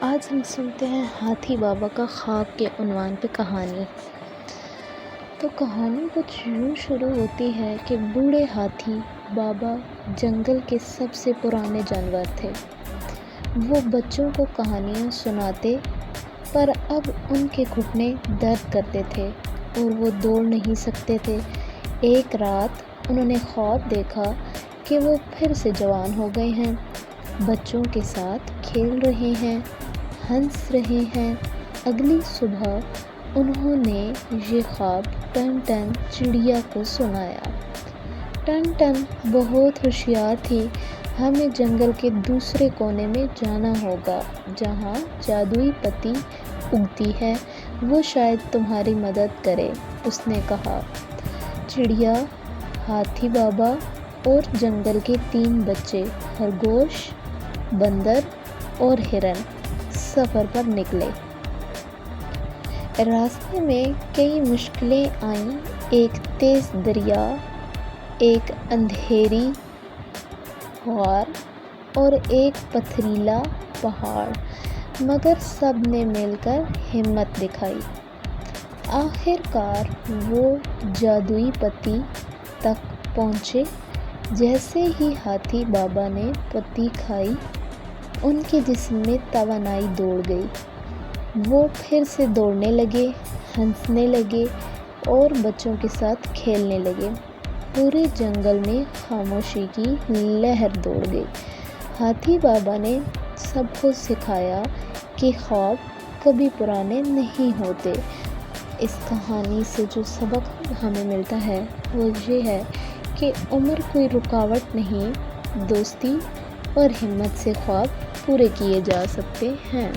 آج ہم سنتے ہیں ہاتھی بابا کا خواب کے عنوان پہ کہانی۔ تو کہانی کچھ یوں شروع ہوتی ہے کہ بوڑھے ہاتھی بابا جنگل کے سب سے پرانے جانور تھے۔ وہ بچوں کو کہانیاں سناتے، پر اب ان کے گھٹنے درد کرتے تھے اور وہ دوڑ نہیں سکتے تھے۔ ایک رات انہوں نے خواب دیکھا کہ وہ پھر سے جوان ہو گئے ہیں، بچوں کے ساتھ کھیل رہے ہیں، ہنس رہے ہیں۔ اگلی صبح انہوں نے یہ خواب ٹن ٹن چڑیا کو سنایا۔ ٹن ٹن بہت ہوشیار تھی۔ ہمیں جنگل کے دوسرے کونے میں جانا ہوگا جہاں جادوئی پتی اگتی ہے، وہ شاید تمہاری مدد کرے، اس نے کہا۔ چڑیا، ہاتھی بابا اور جنگل کے 3 بچے خرگوش، بندر اور ہرن سفر پر نکلے۔ راستے میں کئی مشکلیں آئیں، ایک تیز دریا، ایک اندھیری غار اور ایک پتھریلا پہاڑ، مگر سب نے مل کر ہمت دکھائی۔ آخر کار وہ جادوئی پتی تک پہنچے۔ جیسے ہی ہاتھی بابا نے پتی کھائی، ان کے جسم میں توانائی دوڑ گئی۔ وہ پھر سے دوڑنے لگے، ہنسنے لگے اور بچوں کے ساتھ کھیلنے لگے۔ پورے جنگل میں خاموشی کی لہر دوڑ گئی۔ ہاتھی بابا نے سب کو سکھایا کہ خواب کبھی پرانے نہیں ہوتے۔ اس کہانی سے جو سبق ہمیں ملتا ہے وہ یہ ہے کہ عمر کوئی رکاوٹ نہیں، دوستی اور ہمت سے خواب پورے کیے جا سکتے ہیں۔